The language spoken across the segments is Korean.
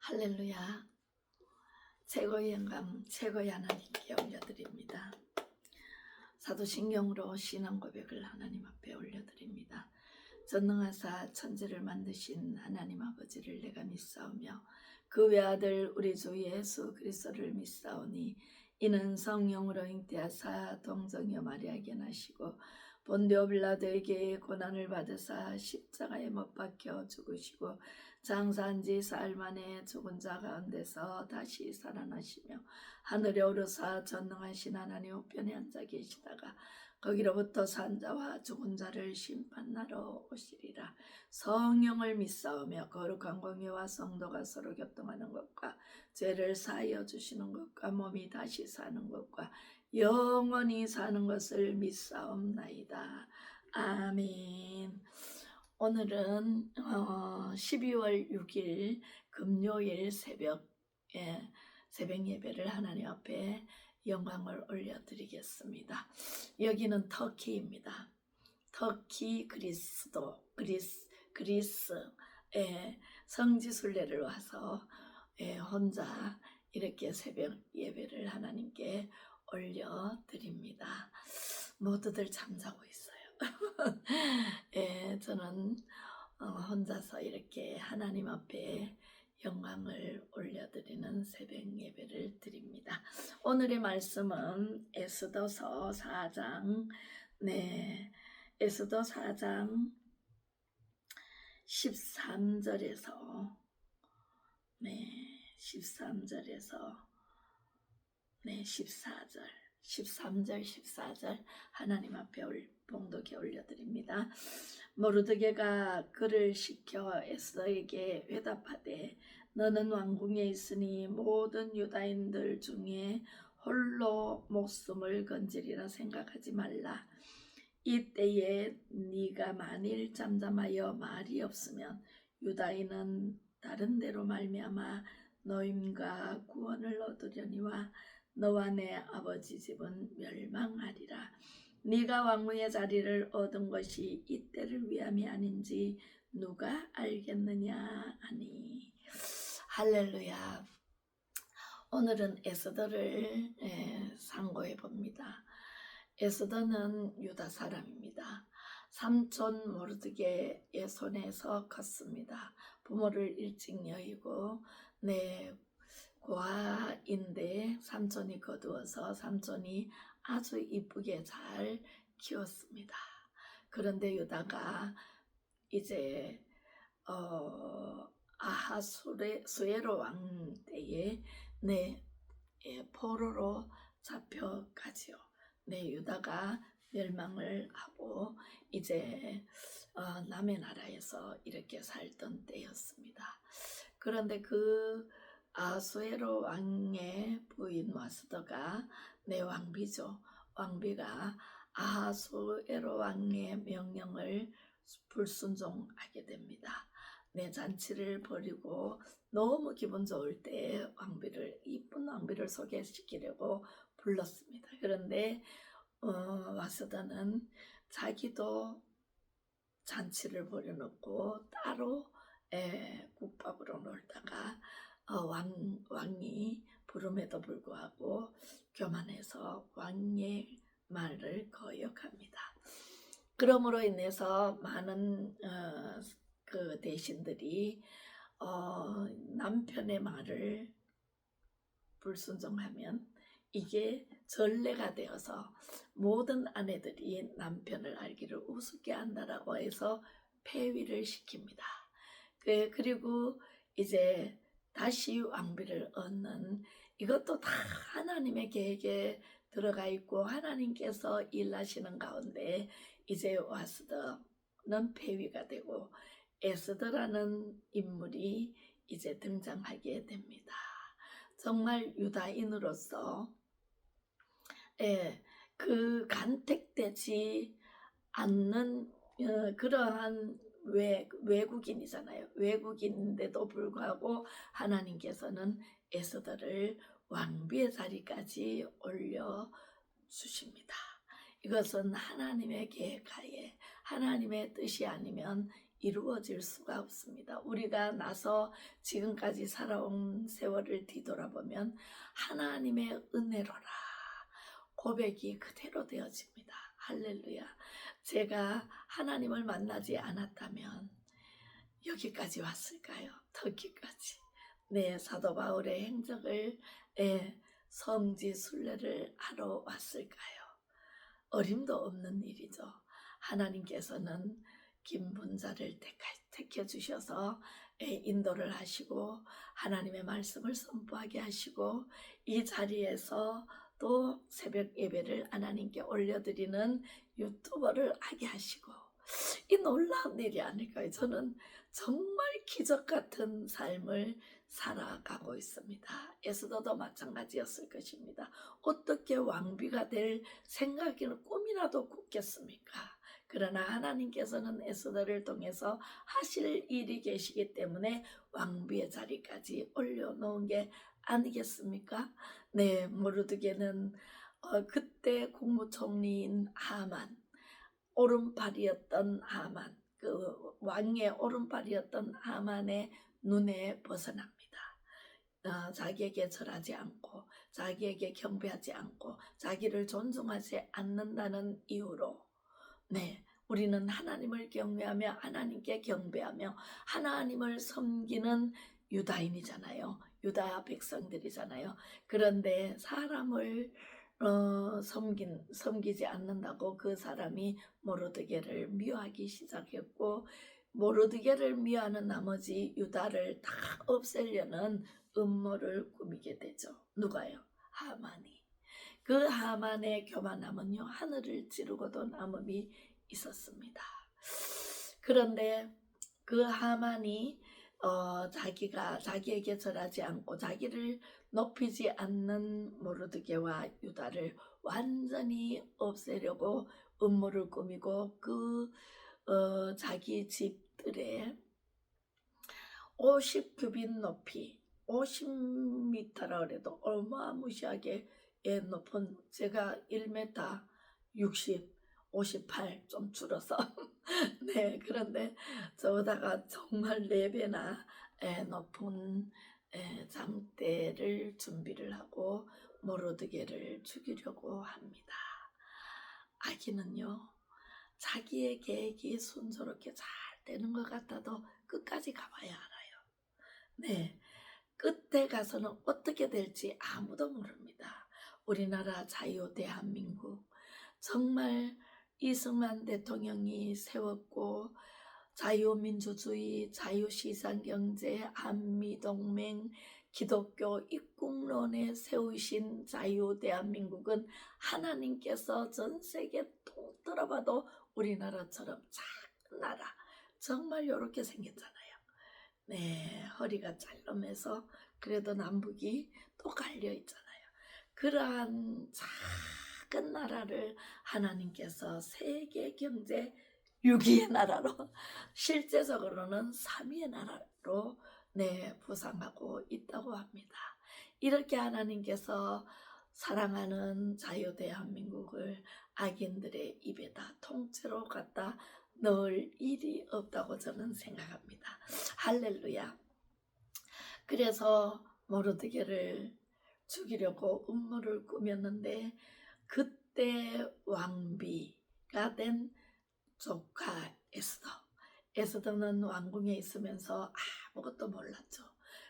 할렐루야. 최고의 영광, 최고의 하나님께 올려드립니다. 사도신경으로 신앙 고백을 하나님 앞에 올려드립니다. 전능하사 천지를 만드신 하나님 아버지를 내가 믿사오며 그 외아들 우리 주 예수 그리스도를 믿사오니 이는 성령으로 잉태하사 동정녀 마리아에게 나시고 본디오 빌라도에게 고난을 받으사 십자가에 못 박혀 죽으시고 장사한 지 사흘 만에 죽은 자 가운데서 다시 살아나시며 하늘에 오르사 전능하신 하나님 우편에 앉아 계시다가 거기로부터 산 자와 죽은 자를 심판하러 오시리라. 성령을 믿사오며 거룩한 공예와 성도가 서로 교통하는 것과 죄를 사하여 주시는 것과 몸이 다시 사는 것과 영원히 사는 것을 믿사옵나이다. 아멘. 오늘은 12월 6일 금요일 새벽 예배를 하나님 앞에 영광을 올려드리겠습니다. 여기는 터키입니다. 터키 그리스 성지순례를 와서 혼자 이렇게 새벽 예배를 하나님께 올려드립니다. 모두들 잠자고 있어요. 저는 혼자서 이렇게 하나님 앞에 영광을 올려드리는 새벽 예배를 드립니다. 오늘의 말씀은 에스더서 4장 에스더 4장 13절에서 14절 13절 14절 하나님 앞에 봉독해 올려드립니다. 모르드게가 그를 시켜 에스더에게 회답하되 너는 왕궁에 있으니 모든 유다인들 중에 홀로 목숨을 건지리라 생각하지 말라. 이때에 네가 만일 잠잠하여 말이 없으면 유다인은 다른 데로 말미암아 노임과 구원을 얻으려니와 너와 내 아버지 집은 멸망하리라. 네가 왕궁의 자리를 얻은 것이 이때를 위함이 아닌지 누가 알겠느냐 하니. 할렐루야. 오늘은 에스더를 상고해 봅니다. 에스더는 유다 사람입니다. 삼촌 모르드게의 손에서 컸습니다. 부모를 일찍 여의고 고아인데 삼촌이 거두어서 삼촌이 아주 이쁘게 잘 키웠습니다. 그런데 유다가 이제 아하수에로 왕 때에 포로로 잡혀가지요. 유다가 멸망을 하고 이제 남의 나라에서 이렇게 살던 때였습니다. 그런데 그 아수에로 왕의 부인 와스더가 왕비죠. 왕비가 아하수에로 왕의 명령을 불순종하게 됩니다. 잔치를 벌이고 너무 기분 좋을 때 이쁜 왕비를 소개시키려고 불렀습니다. 그런데 와스더는 자기도 잔치를 벌여놓고 따로 국밥으로 놀다가 왕이 부름에도 불구하고 교만해서 왕의 말을 거역합니다. 그러므로 인해서 많은 그 대신들이 남편의 말을 불순종하면 이게 전례가 되어서 모든 아내들이 남편을 알기를 우습게 한다라고 해서 폐위를 시킵니다. 그리고 이제 다시 왕비를 얻는 이것도 다 하나님의 계획에 들어가 있고 하나님께서 일하시는 가운데 이제 와스더는 폐위가 되고 에스더라는 인물이 이제 등장하게 됩니다. 정말 유다인으로서 그 간택되지 않는 그러한 외국인이잖아요. 외국인인데도 불구하고 하나님께서는 에스더를 왕비의 자리까지 올려주십니다. 이것은 하나님의 계획하에 하나님의 뜻이 아니면 이루어질 수가 없습니다. 우리가 나서 지금까지 살아온 세월을 뒤돌아보면 하나님의 은혜로라 고백이 그대로 되어집니다. 할렐루야. 제가 하나님을 만나지 않았다면 여기까지 왔을까요? 터키까지. 네, 사도 바울의 행적을 성지 순례를 하러 왔을까요? 어림도 없는 일이죠. 하나님께서는 김분자를 택해 주셔서 인도를 하시고 하나님의 말씀을 선포하게 하시고 이 자리에서 또 새벽 예배를 하나님께 올려드리는 유튜버를 하게 하시고 이 놀라운 일이 아닐까요? 저는 정말 기적 같은 삶을 살아가고 있습니다. 에스더도 마찬가지였을 것입니다. 어떻게 왕비가 될 생각이나 꿈이라도 꿨겠습니까? 그러나 하나님께서는 에스더를 통해서 하실 일이 계시기 때문에 왕비의 자리까지 올려놓은 게 아니겠습니까? 네, 모르드게는 그때 국무총리인 하만, 오른팔이었던 하만, 그 왕의 오른팔이었던 하만의 눈에 벗어납니다. 자기에게 절하지 않고 자기에게 경배하지 않고 자기를 존중하지 않는다는 이유로 네, 우리는 하나님을 경외하며 하나님께 경배하며 하나님을 섬기는 유다인이잖아요. 유다 백성들이잖아요. 그런데 사람을 섬기지 않는다고 그 사람이 모르드게를 미워하기 시작했고 모르드게를 미워하는 나머지 유다를 다 없애려는 음모를 꾸미게 되죠. 누가요? 하만이. 그 하만의 교만함은요 하늘을 찌르고도 남음이 있었습니다. 그런데 그 하만이 자기가 자기에게 절하지 않고 자기를 높이지 않는 모르드게와 유다를 완전히 없애려고 음모를 꾸미고 그 자기 집들의 50규빗 높이 50m라 그래도 어마무시하게 높은 제가 1m 60, 58 좀 줄어서 네 그런데 저보다가 정말 4배나 높은 장대를 준비를 하고 모르드게를 죽이려고 합니다. 아기는요 자기의 계획이 순조롭게 잘 되는 것 같아도 끝까지 가봐야 알아요. 네, 끝에 가서는 어떻게 될지 아무도 모릅니다. 우리나라 자유 대한민국 정말 이승만 대통령이 세웠고 자유민주주의, 자유시장경제, 한미동맹, 기독교 입국론에 세우신 자유 대한민국은 하나님께서 전 세계 통틀어봐도 우리나라처럼 작은 나라 정말 이렇게 생겼잖아요. 네, 허리가 짤름해서 그래도 남북이 또 갈려 있잖아요. 그러한 작은 나라를 하나님께서 세계 경제 6위의 나라로 실제적으로는 3위의 나라로 부상하고 있다고 합니다. 이렇게 하나님께서 사랑하는 자유 대한민국을 악인들의 입에다 통째로 갖다 넣을 일이 없다고 저는 생각합니다. 할렐루야. 그래서 모르드게를 죽이려고 음모를 꾸몄는데 그때 왕비가 된 조카 에스더는 왕궁에 있으면서 아무것도 몰랐죠.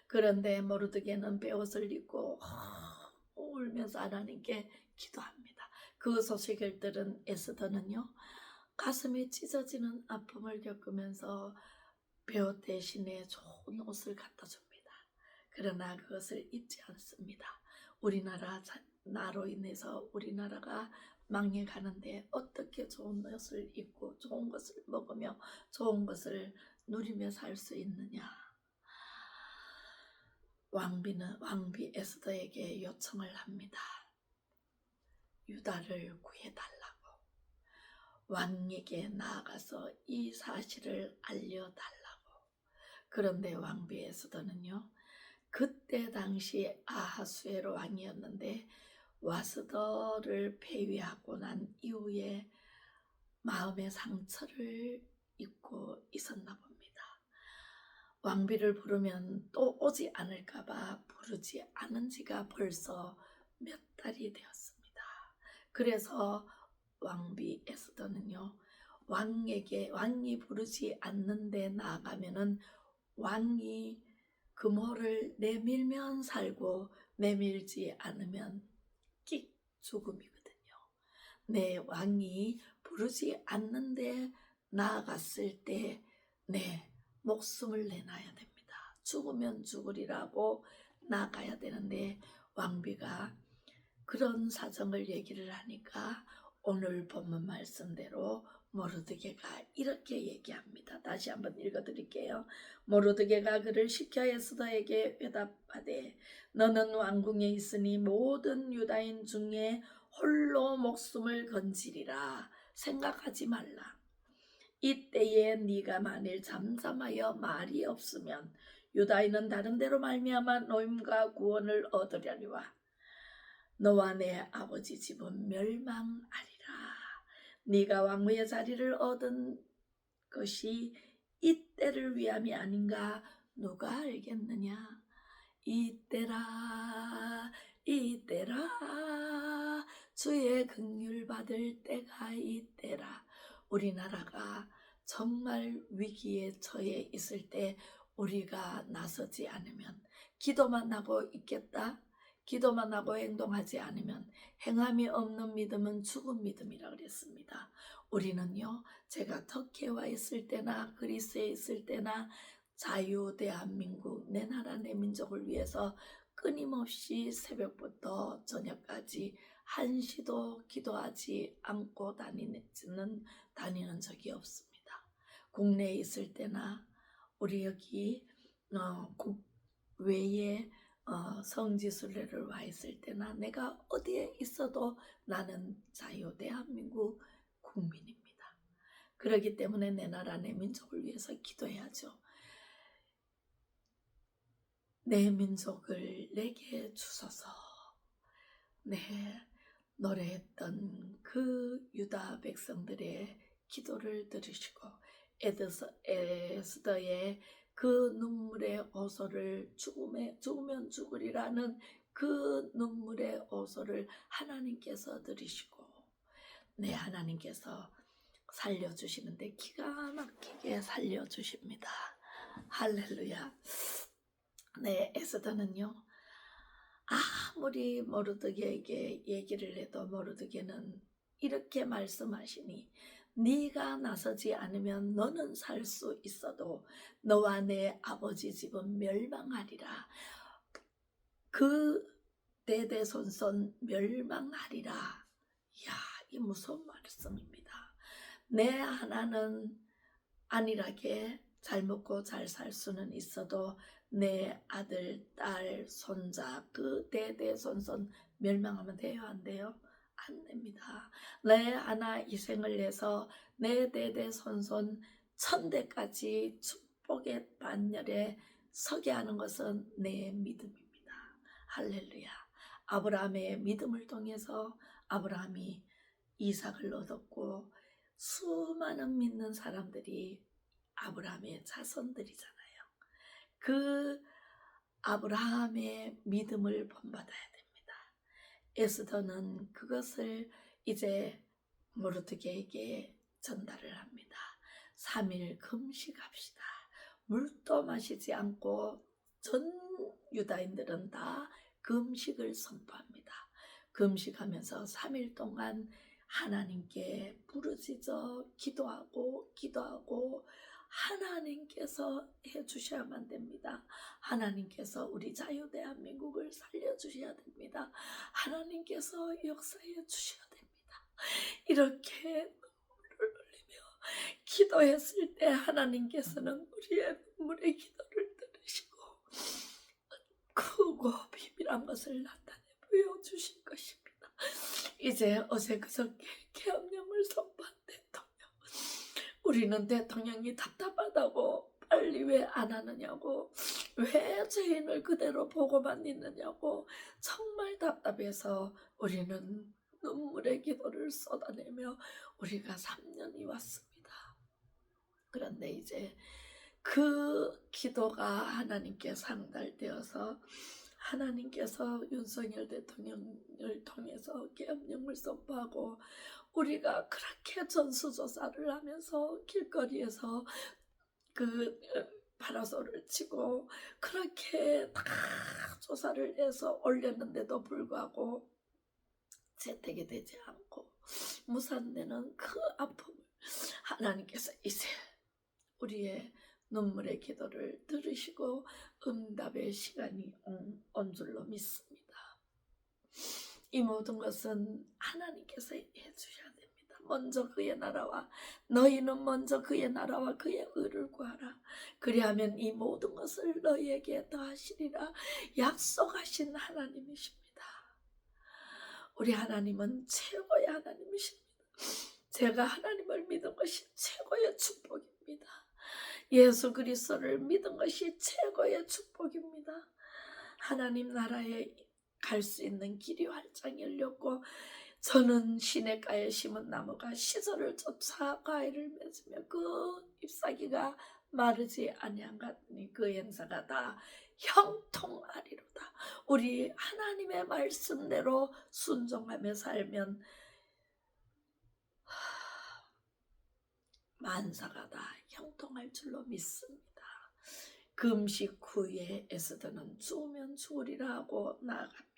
그런데 모르드게는 베옷을 입고 울면서 하나님께 기도합니다. 그 소식을 들은 에스더는요 가슴이 찢어지는 아픔을 겪으면서 베옷 대신에 좋은 옷을 갖다 줍니다. 그러나 그것을 입지 않습니다. 우리나라 나로 인해서 우리나라가 망해가는데 어떻게 좋은 옷을 입고 좋은 것을 먹으며 좋은 것을 누리며 살 수 있느냐. 왕비 에스더에게 요청을 합니다. 유다를 구해달라고. 왕에게 나아가서 이 사실을 알려달라고. 그런데 왕비 에스더는요. 그때 당시 아하수에로 왕이었는데 와스더를 폐위하고 난 이후에 마음의 상처를 잊고 있었나 봅니다. 왕비를 부르면 또 오지 않을까봐 부르지 않은 지가 벌써 몇 달이 되었습니다. 그래서 왕비 에스더는요, 왕이 부르지 않는데 나아가면은 왕이 금호를 내밀면 살고 내밀지 않으면 끽 죽음이거든요. 내 왕이 부르지 않는데 나아갔을 때 내 목숨을 내놔야 됩니다. 죽으면 죽으리라고 나가야 되는데 왕비가 그런 사정을 얘기를 하니까 오늘 본문 말씀대로 모르드게가 이렇게 얘기합니다. 다시 한번 읽어드릴게요. 모르드게가 그를 시켜 에스더에게 회답하되 너는 왕궁에 있으니 모든 유다인 중에 홀로 목숨을 건지리라 생각하지 말라. 이때에 네가 만일 잠잠하여 말이 없으면 유다인은 다른 데로 말미암아 노임과 구원을 얻으려니와 너와 내 아버지 집은 멸망하리라. 네가 왕후의 자리를 얻은 것이 이때를 위함이 아닌가 누가 알겠느냐. 이때라 주의 긍휼 받을 때가 이때라. 우리나라가 정말 위기에 처해 있을 때 우리가 나서지 않으면 기도만 하고 있겠다. 기도만 하고 행동하지 않으면 행함이 없는 믿음은 죽은 믿음이라 그랬습니다. 우리는요, 제가 터키에 와 있을 때나 그리스에 있을 때나 자유 대한민국 내 나라 내 민족을 위해서 끊임없이 새벽부터 저녁까지 한시도 기도하지 않고 다니는 적이 없습니다. 국내에 있을 때나 우리 여기 국외에 성지순례를 와 있을 때나 내가 어디에 있어도 나는 자유 대한민국 국민입니다. 그렇기 때문에 내 나라 내 민족을 위해서 기도해야죠. 내 민족을 내게 주소서. 네, 노래했던 그 유다 백성들의 기도를 들으시고 에스더의 그 눈물의 호소를 죽으면 죽으리라는 그 눈물의 호소를 하나님께서 들으시고 네, 하나님께서 살려주시는데 기가 막히게 살려주십니다. 할렐루야. 네, 에스더는요, 아무리 모르드게에게 얘기를 해도 모르드게는 이렇게 말씀하시니 네가 나서지 않으면 너는 살 수 있어도 너와 내 아버지 집은 멸망하리라. 그 대대손손 멸망하리라. 이야, 이 무서운 말씀입니다. 내 하나는 안일하게 잘 먹고 잘 살 수는 있어도 내 아들, 딸, 손자 그 대대손손 멸망하면 돼요? 안 돼요? 안 됩니다. 내 하나 희생을 해서 내 대대손손 천대까지 축복의 반열에 서게 하는 것은 내 믿음입니다. 할렐루야. 아브라함의 믿음을 통해서 아브라함이 이삭을 얻었고 수많은 믿는 사람들이 아브라함의 자손들이잖아요. 그 아브라함의 믿음을 본받아야 됩니다. 에스더는 그것을 이제 모르드게에게 전달을 합니다. 3일 금식합시다. 물도 마시지 않고 전 유다인들은 다 금식을 선포합니다. 금식하면서 3일 동안 하나님께 부르짖어 기도하고 하나님께서 해주셔야만 됩니다. 하나님께서 우리 자유 대한민국을 살려주셔야 됩니다. 하나님께서 역사해 주셔야 됩니다. 이렇게 눈물을 흘리며 기도했을 때 하나님께서는 우리의 눈물의 기도를 들으시고 크고 비밀한 것을 나타내 보여주실 것입니다. 이제 어제 그저께 계엄령을 선포한 대통령, 우리는 대통령이 답답하다고 빨리 왜 안 하느냐고, 왜 죄인을 그대로 보고만 있느냐고 정말 답답해서 우리는 눈물의 기도를 쏟아내며 우리가 3년이 왔습니다. 그런데 이제 그 기도가 하나님께 상달되어서 하나님께서 윤석열 대통령을 통해서 계엄령을 선포하고 우리가 그렇게 전수조사를 하면서 길거리에서 그 파라솔을 치고 그렇게 다 조사를 해서 올렸는데도 불구하고 채택이 되지 않고 무산되는 그 아픔을 하나님께서 이제 우리의 눈물의 기도를 들으시고 응답의 시간이 온 줄로 믿습니다. 이 모든 것은 하나님께서 해주셔야 됩니다. 먼저 그의 나라와 너희는 먼저 그의 나라와 그의 의를 구하라. 그리하면 이 모든 것을 너희에게 더하시리라 약속하신 하나님이십니다. 우리 하나님은 최고의 하나님이십니다. 제가 하나님을 믿은 것이 최고의 축복입니다. 예수 그리스도를 믿은 것이 최고의 축복입니다. 하나님 나라에 갈 수 있는 길이 활짝 열렸고 저는 시냇가에 심은 나무가 시절을 쫓아 과일을 맺으며 그 잎사귀가 마르지 아니하니 그 행사가 다 형통하리로다. 우리 하나님의 말씀대로 순종하며 살면 만사가 다 형통할 줄로 믿습니다. 금식 후에 에스더는 죽으면 죽으리라 하고 나아갑니다.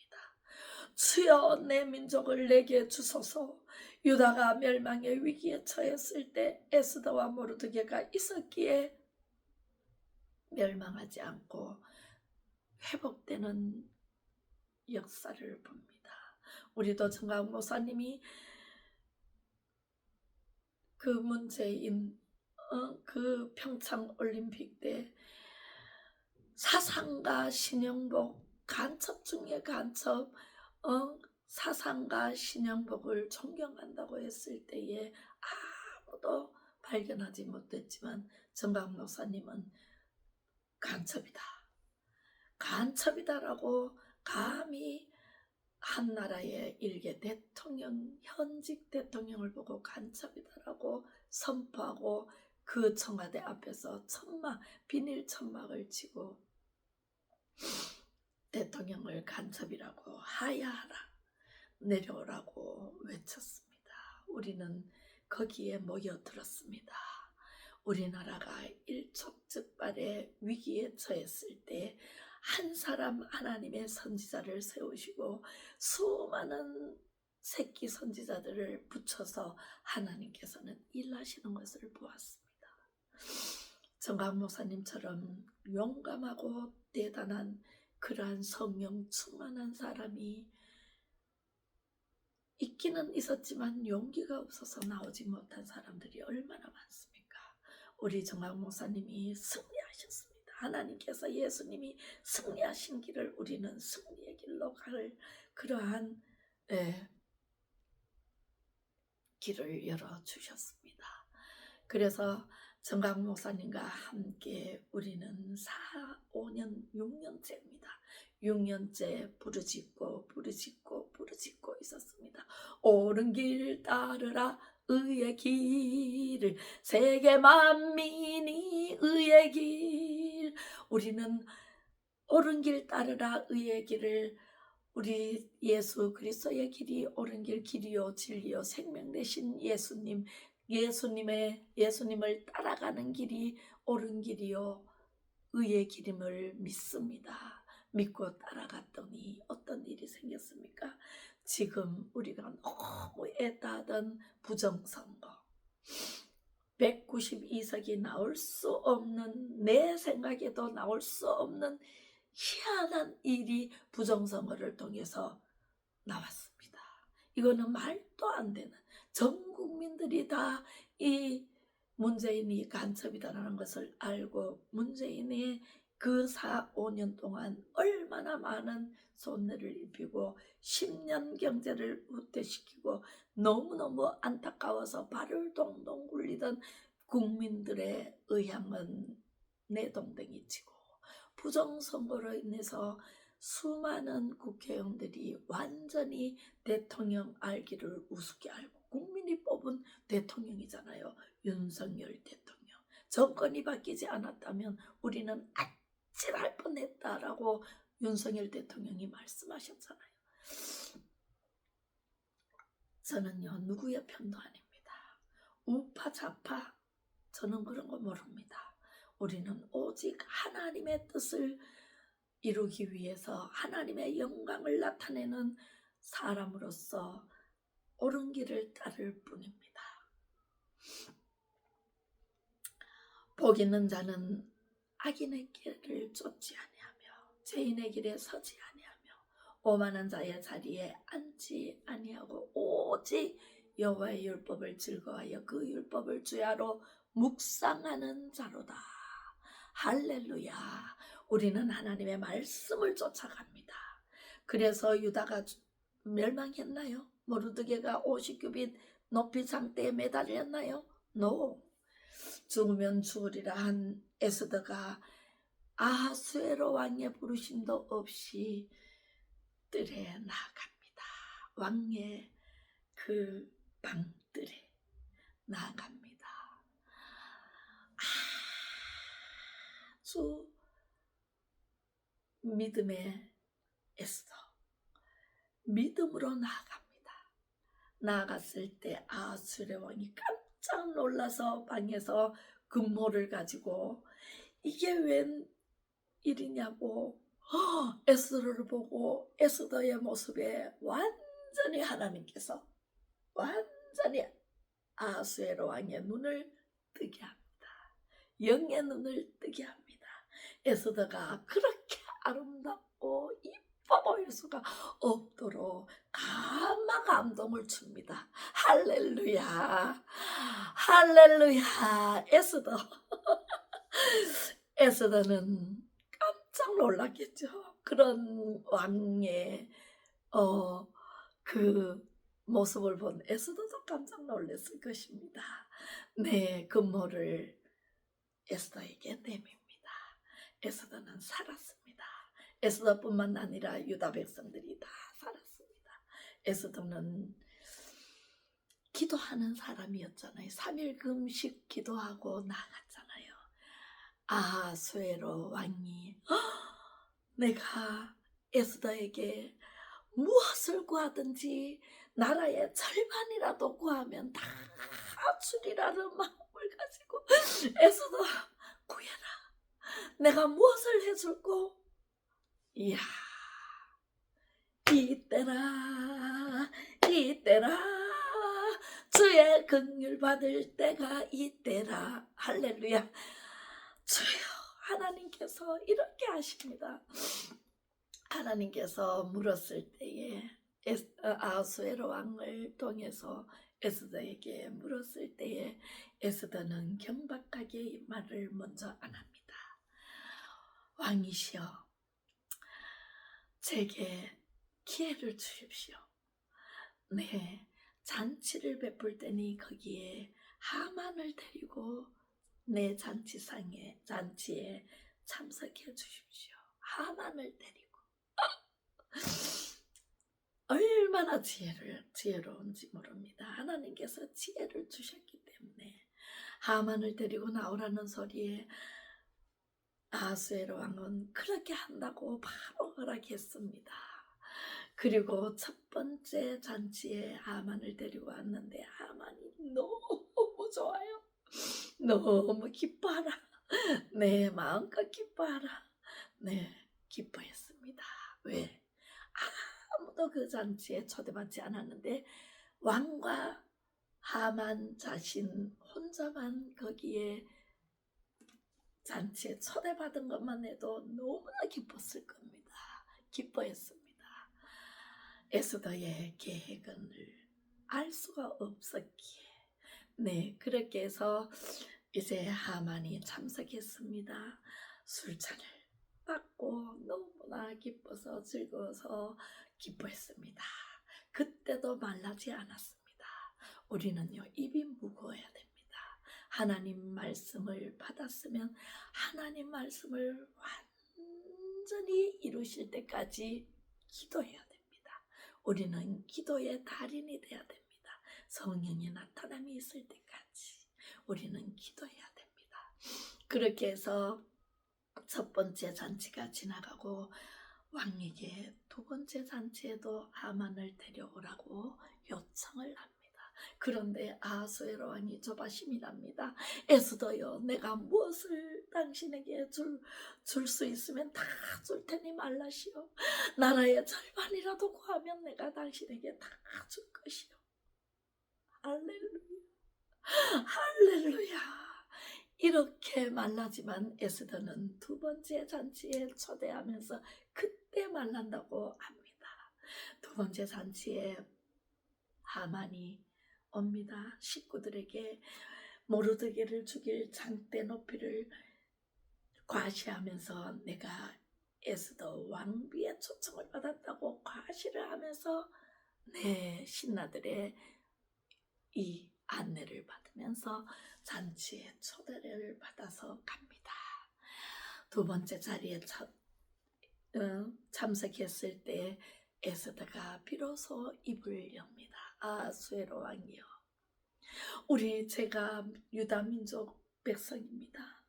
주여 내 민족을 내게 주소서. 유다가 멸망의 위기에 처했을 때 에스더와 모르드게가 있었기에 멸망하지 않고 회복되는 역사를 봅니다. 우리도 정강 목사님이 그 문재인 그 평창 올림픽 때 사상가 신영복 간첩 중에 간첩 사상가 신영복을 존경한다고 했을 때에 아무도 발견하지 못했지만 정강 목사님은 간첩이다라고 감히 한 나라의 일개 대통령, 현직 대통령을 보고 간첩이다라고 선포하고 그 청와대 앞에서 비닐 천막을 치고 대통령을 간첩이라고 하야하라, 내려오라고 외쳤습니다. 우리는 거기에 모여들었습니다. 우리나라가 일촉즉발의 위기에 처했을 때 한 사람 하나님의 선지자를 세우시고 수많은 새끼 선지자들을 붙여서 하나님께서는 일하시는 것을 보았습니다. 정강 목사님처럼 용감하고 대단한 그러한 성령 충만한 사람이 있기는 있었지만 용기가 없어서 나오지 못한 사람들이 얼마나 많습니까? 우리 정강 목사님이 승리하셨습니다. 하나님께서 예수님이 승리하신 길을 우리는 승리의 길로 갈 그러한 길을 열어주셨습니다. 그래서 정강 목사님과 함께 우리는 5년, 6년째입니다. 6년째 부르짖고 있었습니다. 옳은 길 따르라 의의 길을 세계 만민이 의의 길. 우리는 옳은 길 따르라 의의 길을 우리 예수 그리스도의 길이 옳은 길이요 진리요 생명 되신 예수님을 따라가는 길이 옳은 길이요 의의 길임을 믿습니다. 믿고 따라갔더니 어떤 일이 생겼습니까? 지금 우리가 너무 애타던 부정선거 192석이 나올 수 없는, 내 생각에도 나올 수 없는 희한한 일이 부정선거를 통해서 나왔습니다. 이거는 말도 안 되는, 전 국민들이 다 이 문재인이 간첩이다라는 것을 알고 문재인의 그 5년 동안 얼마나 많은 손해를 입히고 10년 경제를 후퇴시키고 너무너무 안타까워서 발을 동동 굴리던 국민들의 의향은 내동댕이 치고 부정선거로 인해서 수많은 국회의원들이 완전히 대통령 알기를 우습게 알고 국민이 뽑은 대통령이잖아요. 윤석열 대통령. 정권이 바뀌지 않았다면 우리는 아찔할 뻔했다라고 윤석열 대통령이 말씀하셨잖아요. 저는요, 누구의 편도 아닙니다. 우파 좌파 저는 그런 거 모릅니다. 우리는 오직 하나님의 뜻을 이루기 위해서 하나님의 영광을 나타내는 사람으로서 옳은 길을 따를 뿐입니다. 복 있는 자는 악인의 길을 쫓지 아니하며 죄인의 길에 서지 아니하며 오만한 자의 자리에 앉지 아니하고 오직 여호와의 율법을 즐거워하여 그 율법을 주야로 묵상하는 자로다. 할렐루야. 우리는 하나님의 말씀을 쫓아갑니다. 그래서 유다가 멸망했나요? 모르드게가 50규빗 높이 장대에 매달렸나요? No. 죽으면 죽으리라 한 에스더가 아하수에로 왕의 부르심도 없이 뜰에 나아갑니다. 왕의 그 방뜰에 나아갑니다. 아주 믿음의 에스더, 믿음으로 나아갑니다. 나아갔을 때 아하수의 왕이 깜짝 놀라서 방에서 금모를 가지고 이게 웬 일이냐고 에스더를 보고 에스더의 모습에 완전히 하나님께서 완전히 아하수에로 왕의 눈을 뜨게 합니다. 영의 눈을 뜨게 합니다. 에스더가 그렇게 아름답고 이뻐 보일 수가 없도록 감동을 줍니다. 할렐루야. 할렐루야. 에스더는 깜짝 놀랐겠죠. 그런 왕의 그 모습을 본 에스더도 깜짝 놀랐을 것입니다. 네, 금모를 에스더에게 내밉니다. 에스더는 살았습니다. 에스더뿐만 아니라 유다 백성들이 다 살았습니다. 에스더는 기도하는 사람이었잖아요. 3일 금식 기도하고 나갔잖아요. 아하수에로 왕이 내가 에스더에게 무엇을 구하든지 나라의 절반이라도 구하면 다 주리라는 마음을 가지고 에스더 구해라. 내가 무엇을 해줄꼬? 이야, 이때라 주의 긍휼 받을 때가 이때라. 할렐루야. 주여, 하나님께서 이렇게 하십니다. 하나님께서 물었을 때에 아하수에로 왕을 통해서 에스더에게 물었을 때에 에스더는 경박하게 이 말을 먼저 안 합니다. 왕이시여, 제게 기회를 주십시오. 네, 잔치를 베풀 때니 거기에 하만을 데리고 내 잔치에 참석해 주십시오. 하만을 데리고. 얼마나 지혜로운지 모릅니다. 하나님께서 지혜를 주셨기 때문에 하만을 데리고 나오라는 소리에 아하수에로 왕은 그렇게 한다고 바로 허락했습니다. 그리고 첫 번째 잔치에 하만을 데리고 왔는데 하만이 너무 좋아요. 너무 기뻐하라. 네, 마음껏 기뻐하라. 네, 기뻐했습니다. 왜? 아무도 그 잔치에 초대받지 않았는데 왕과 하만 자신 혼자만 거기에 잔치에 초대받은 것만 해도 너무나 기뻤을 겁니다. 기뻐했습니다. 에스더의 계획을 알 수가 없었기에 네, 그렇게 해서 이제 하만이 참석했습니다. 술잔을 받고 너무나 기뻐서 즐거워서 기뻐했습니다. 그때도 말라지 않았습니다. 우리는요, 입이 무거워야 됩니다. 하나님 말씀을 받았으면 하나님 말씀을 완전히 이루실 때까지 기도해야 됩니다. 우리는 기도의 달인이 되어야 됩니다. 성령의 나타남이 있을 때까지 우리는 기도해야 됩니다. 그렇게 해서 첫 번째 잔치가 지나가고 왕에게 두 번째 잔치에도 하만을 데려오라고 요청을 합니다. 그런데 아하수에로 왕이 조바심이랍니다. 에스더여, 내가 무엇을 당신에게 줄 수 있으면 다 줄 테니 말라시오. 나라의 절반이라도 구하면 내가 당신에게 다 줄 것이요. 할렐루야, 할렐루야. 이렇게 말라지만 에스더는 두 번째 잔치에 초대하면서 그때 말란다고 합니다. 두 번째 잔치에 하만이 옵니다. 식구들에게 모르드게를 죽일 장대 높이를 과시하면서 내가 에스더 왕비의 초청을 받았다고 과시를 하면서 신하들의 이 안내를 받으면서 잔치에 초대를 받아서 갑니다. 두 번째 자리에 참석했을 때 에스더가 비로소 입을 엽니다. 아하수에로 왕이여, 제가 유다 민족 백성입니다.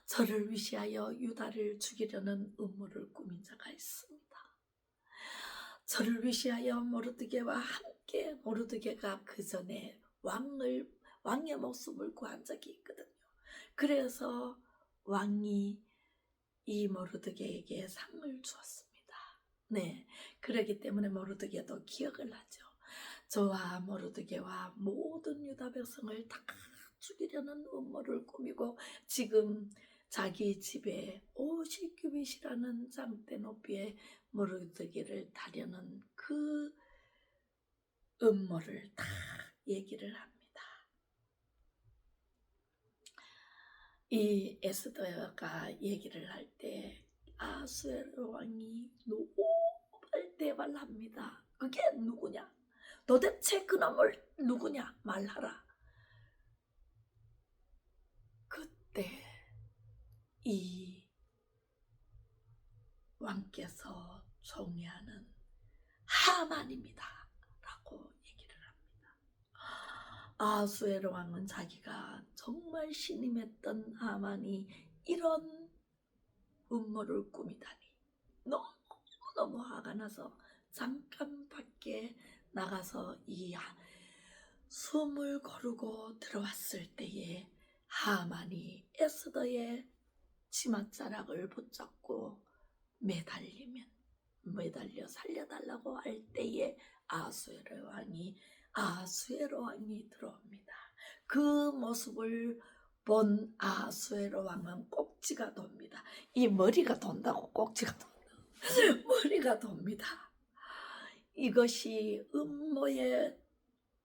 저를 위시하여 유다를 죽이려는 음모를 꾸민 자가 있습니다. 저를 위시하여 모르드게와 함께, 모르드게가 그 전에 왕의 목숨을 구한 적이 있거든요. 그래서 왕이 이 모르드게에게 상을 주었습니다. 그렇기 때문에 모르드게도 기억을 하죠. 저와 모르드게와 모든 유다 백성을 다 죽이려는 음모를 꾸미고 지금 자기 집에 50규빗이라는 장대 높이의 모르드게를 다려는 그 음모를 다 얘기를 합니다. 이 에스더가 얘기를 할 때 아하수에로 왕이 노발 대발합니다. 그게 누구냐? 도대체 그놈을 누구냐? 말하라. 그때 이 왕께서 총애하는 하만입니다 라고 얘기를 합니다. 아하수에로 왕은 자기가 정말 신임했던 하만이 이런 음모를 꾸미다니 너무 화가 나서 잠깐 밖에 나가서 이 숨을 고르고 들어왔을 때에 하만이 에스더의 치맛자락을 붙잡고 매달려 살려달라고 할 때에 아하수에로 왕이 들어옵니다. 그 모습을 본 아하수에로 왕은 꼭지가 돕니다. 이 머리가 돈다고 꼭지가 돈다. 머리가 돕니다. 이것이 음모에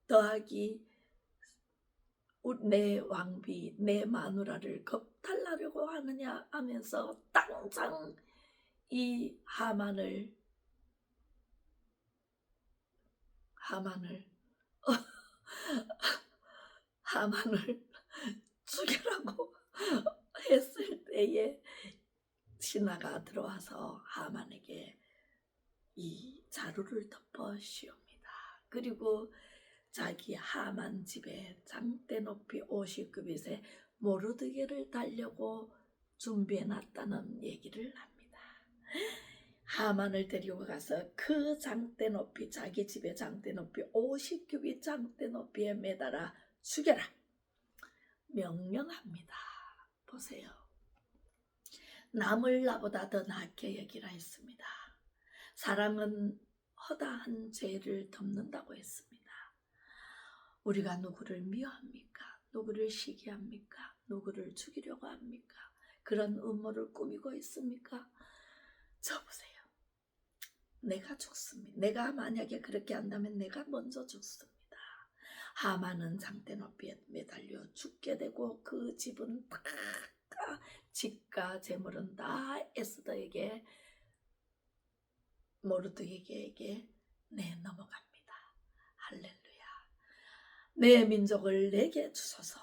더하기 내 왕비, 내 마누라를 겁탈하려고 하느냐 하면서 당장 이 하만을 죽이라고 했을 때에 신하가 들어와서 하만에게 이 자루를 덮어 씌웁니다. 그리고 자기 하만 집에 장대 높이 50규빗에 모르드게를 달려고 준비해놨다는 얘기를 합니다. 하만을 데리고 가서 그 장대 높이, 자기 집의 장대 높이 50규빗 장대 높이에 매달아 죽여라 명령합니다. 보세요. 남을 나보다 더 낫게 여기라 했습니다. 사랑은 허다한 죄를 덮는다고 했습니다. 우리가 누구를 미워합니까? 누구를 시기합니까? 누구를 죽이려고 합니까? 그런 음모를 꾸미고 있습니까? 저 보세요. 내가 죽습니다. 내가 만약에 그렇게 한다면 내가 먼저 죽습니다. 하만은 장대 높이에 매달려 죽게 되고 그 집은 다 집과 재물은 다 에스더에게, 모르드게에게 넘어갑니다. 할렐루야. 내 민족을 내게 주소서.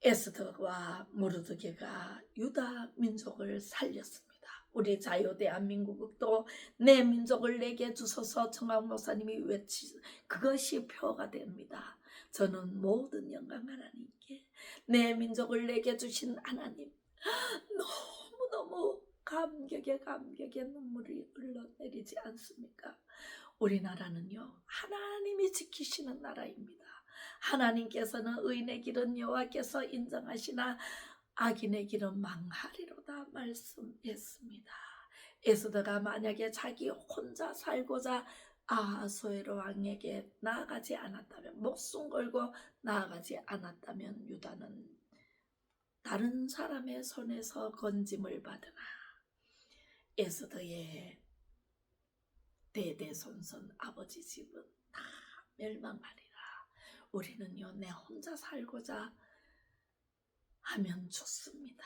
에스더와 모르드게가 유다 민족을 살렸습니다. 우리 자유 대한민국도 내 민족을 내게 주소서 청강 목사님이 외치 그것이 표가 됩니다. 저는 모든 영광 하나님께 내 민족을 내게 주신 하나님 너무너무 감격에 눈물이 흘러내리지 않습니까? 우리나라는요 하나님이 지키시는 나라입니다. 하나님께서는 의인의 길은 여호와께서 인정하시나 악인의 길은 망하리로다 말씀했습니다. 에스더가 만약에 자기 혼자 살고자 아하수에로 왕에게 나아가지 않았다면, 목숨 걸고 나아가지 않았다면 유다는 다른 사람의 손에서 건짐을 받으나 에스더의 대대손손 아버지 집은 다 멸망하리라. 우리는요 내 혼자 살고자 하면 좋습니다.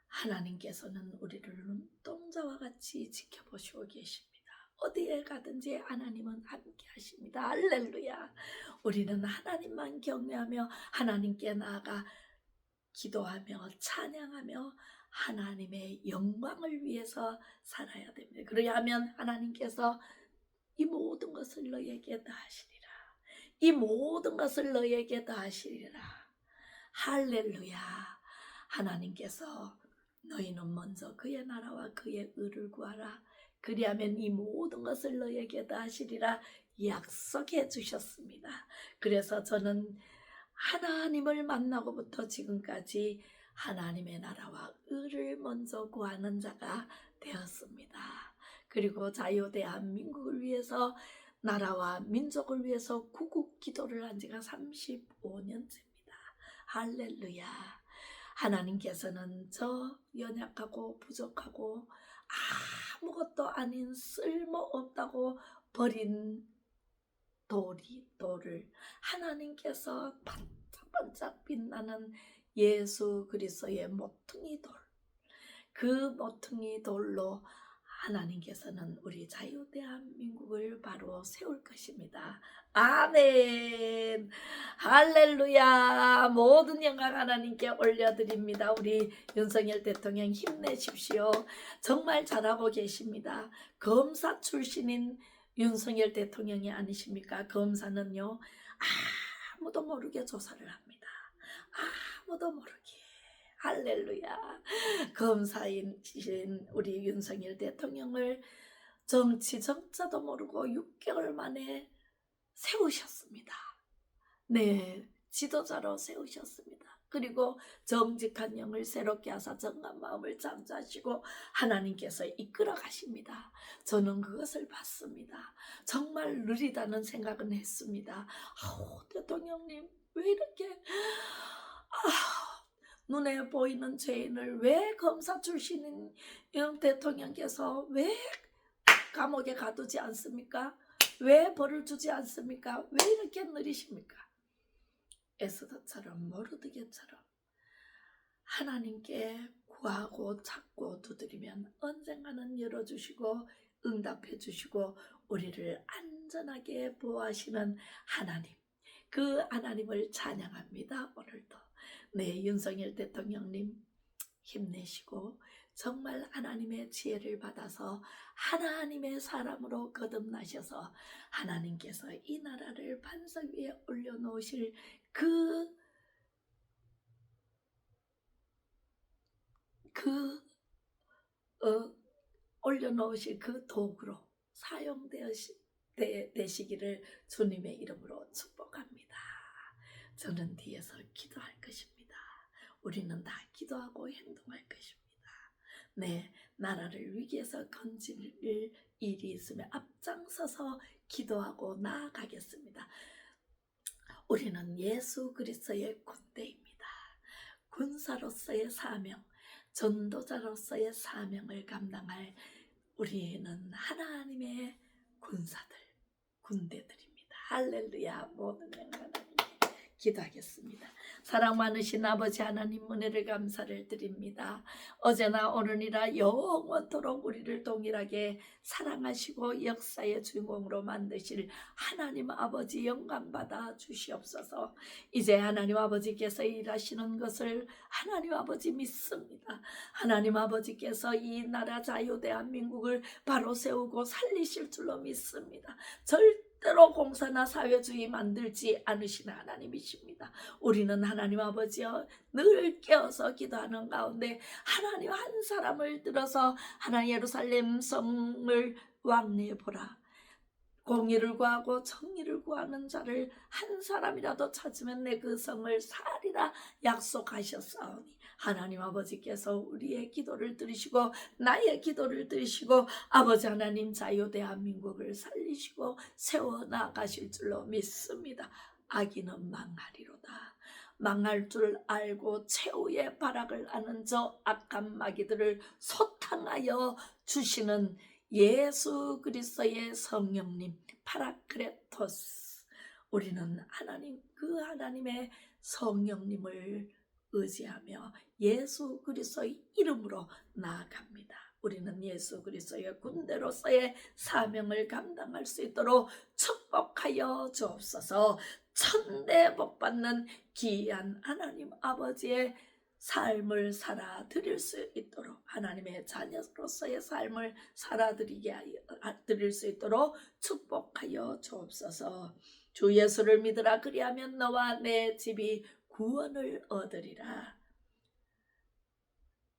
하나님께서는 우리를 눈동자와 같이 지켜보시고 계십니다. 어디에 가든지 하나님은 함께 하십니다. 할렐루야. 우리는 하나님만 경외하며 하나님께 나아가 기도하며 찬양하며 하나님의 영광을 위해서 살아야 됩니다. 그래야하면 하나님께서 이 모든 것을 너에게 다 하시리라. 이 모든 것을 너에게 다 하시리라. 할렐루야. 하나님께서 너희는 먼저 그의 나라와 그의 의를 구하라. 그리하면 이 모든 것을 너에게 다 하시리라 약속해 주셨습니다. 그래서 저는 하나님을 만나고부터 지금까지 하나님의 나라와 의를 먼저 구하는 자가 되었습니다. 그리고 자유 대한민국을 위해서 나라와 민족을 위해서 구국 기도를 한 지가 35년째입니다. 할렐루야. 하나님께서는 저 연약하고 부족하고 아무것도 아닌 쓸모없다고 버린 돌을 하나님께서 반짝반짝 빛나는 예수 그리스도의 모퉁이 돌, 그 모퉁이 돌로 하나님께서는 우리 자유 대한민국을 바로 세울 것입니다. 아멘. 할렐루야. 모든 영광 하나님께 올려드립니다. 우리 윤석열 대통령 힘내십시오. 정말 잘하고 계십니다. 검사 출신인 윤석열 대통령이 아니십니까? 검사는요 아무도 모르게 조사를 합니다. 아무도 모르게. 할렐루야. 검사이신 우리 윤석열 대통령을 정치 정자도 모르고 6개월 만에 세우셨습니다. 네, 지도자로 세우셨습니다. 그리고 정직한 영을 새롭게 하사 정한 마음을 잠자시고 하나님께서 이끌어 가십니다. 저는 그것을 봤습니다. 정말 느리다는 생각은 했습니다. 대통령님 왜 이렇게 눈에 보이는 죄인을 왜 검사 출신인 대통령께서 왜 감옥에 가두지 않습니까? 왜 벌을 주지 않습니까? 왜 이렇게 느리십니까? 에스더처럼 모르드게처럼 하나님께 구하고 찾고 두드리면 언젠가는 열어주시고 응답해 주시고 우리를 안전하게 보호하시는 하나님, 그 하나님을 찬양합니다. 오늘도 네, 윤석열 대통령님 힘내시고 정말 하나님의 지혜를 받아서 하나님의 사람으로 거듭나셔서 하나님께서 이 나라를 반석 위에 올려놓으실 올려놓으실 그 도구로 사용되시기를 주님의 이름으로 축복합니다. 저는 뒤에서 기도할 것입니다. 우리는 다 기도하고 행동할 것입니다. 네, 나라를 위기에서 건질 일이 있으면 앞장서서 기도하고 나아가겠습니다. 우리는 예수 그리스도의 군대입니다. 군사로서의 사명, 전도자로서의 사명을 감당할 우리는 하나님의 군사들, 군대들입니다. 할렐루야. 모든 영광 하나님께 기도하겠습니다. 사랑 많으신 아버지 하나님 은혜를 감사를 드립니다. 어제나 오늘이라 영원토록 우리를 동일하게 사랑하시고 역사의 주인공으로 만드실 하나님 아버지 영광 받아 주시옵소서. 이제 하나님 아버지께서 일하시는 것을 하나님 아버지 믿습니다. 하나님 아버지께서 이 나라 자유 대한민국을 바로 세우고 살리실 줄로 믿습니다. 절대로 공사나 사회주의 만들지 않으시는 하나님이십니다. 우리는 하나님 아버지여 늘 깨어서 기도하는 가운데 하나님 한 사람을 들어서 하나님 예루살렘 성을 왕래해 보라. 공의를 구하고 정의를 구하는 자를 한 사람이라도 찾으면 내 그 성을 살리라 약속하셨사오니 하나님 아버지께서 우리의 기도를 들으시고 나의 기도를 들으시고 아버지 하나님 자유 대한민국을 살리시고 세워나가실 줄로 믿습니다. 악인은 망하리로다. 망할 줄 알고 최후의 발악을 하는 저 악한 마귀들을 소탕하여 주시는 예수 그리스도의 성령님 파라크레토스, 우리는 하나님 그 하나님의 성령님을 의지하며 예수 그리스도의 이름으로 나아갑니다. 우리는 예수 그리스도의 군대로서의 사명을 감당할 수 있도록 축복하여 주옵소서. 천대 복받는 귀한 하나님 아버지의 삶을 살아드릴 수 있도록 하나님의 자녀로서의 삶을 살아드릴 수 있도록 축복하여 주옵소서. 주 예수를 믿으라 그리하면 너와 내 집이 구원을 얻으리라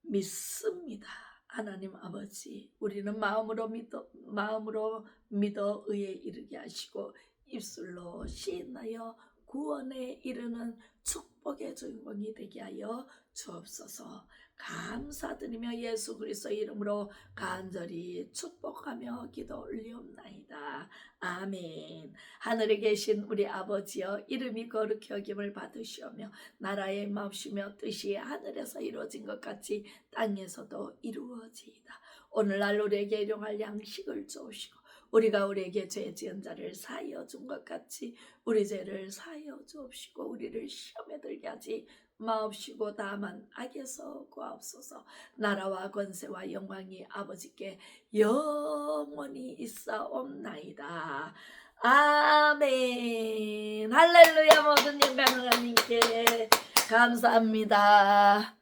믿습니다. 하나님 아버지, 우리는 마음으로 믿어 의에 이르게 하시고 입술로 시인하여 구원에 이르는 축복의 주인공이 되게 하여 주옵소서. 감사드리며 예수 그리스도의 이름으로 간절히 축복하며 기도 올리옵나이다. 아멘. 하늘에 계신 우리 아버지여, 이름이 거룩히 여김을 받으시오며 나라의 마옵시며 뜻이 하늘에서 이루어진 것 같이 땅에서도 이루어지이다. 오늘날 우리에게 일용할 양식을 주옵시고 우리가 우리에게 죄 지은 자를 사하여 준 것 같이 우리 죄를 사하여 주옵시고 우리를 시험에 들게 하지 마옵시고 다만 악에서 구하옵소서. 나라와 권세와 영광이 아버지께 영원히 있사옵나이다. 아멘. 할렐루야. 모든 영광은 하나님께 감사합니다.